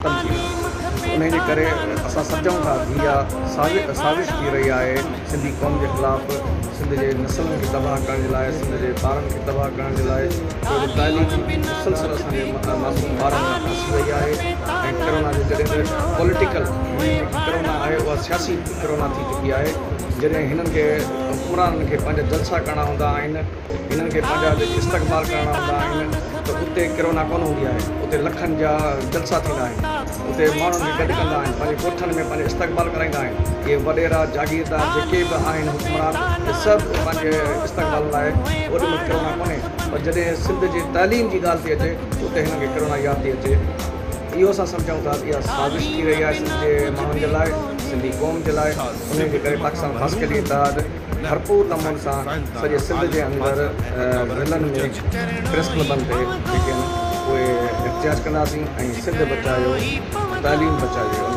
ख़त्म थी उन जे करे असां सम्झूं था कि इहा साज़िश थी रही आहे सिंधी क़ौम जे ख़िलाफ़ु सिंध जे नसलनि खे तबाह करण जे लाइ सिंध जे ॿारनि खे तबाह करण जे लाइ तालीम मुसलसल असांजे मासूम ॿारनि में फसी वई आहे ऐं कोरोना जे जॾहिं पॉलिटिकल कोरोना आहे उहा सियासी कोरोना थी चुकी आहे जॾहिं हिननि खे हुकुमराननि खे पंहिंजा जलसा करणा हूंदा आहिनि हिननि खे पंहिंजा इस्तक़बाल करणा हूंदा आहिनि त उते कोरोना कोन हूंदी आहे उते लखनि जा जलसा थींदा आहिनि उते माण्हुनि खे गॾु कंदा आहिनि पंहिंजे ॻोठनि में पंहिंजो इस्तक़बाल कराईंदा आहिनि इहे वॾेरा जागीरदार जेके बि आहिनि हुकुमरान इहे सभु पंहिंजे इस्तक़बाल लाइ ओॾी महिल कोरोना कोन्हे पर जॾहिं सिंध जी तालीम जी ॻाल्हि थी अचे उते हिननि खे कोरोना यादि थी अचे इहो असां सम्झूं था इहा साज़िश थी रही आहे सिंध जे माण्हुनि जे लाइ सिंधी क़ौम जे लाइ उन जे करे पाकिस्तान ख़ासि करे इतिहाद भरपूर नमूने सां सॼे सिंध जे अंदरि ज़िलनि में प्रेस क्लबनि ते जेके आहिनि उहे एहतिजाज कंदासीं ऐं सिंध बचायो तालीम बचायो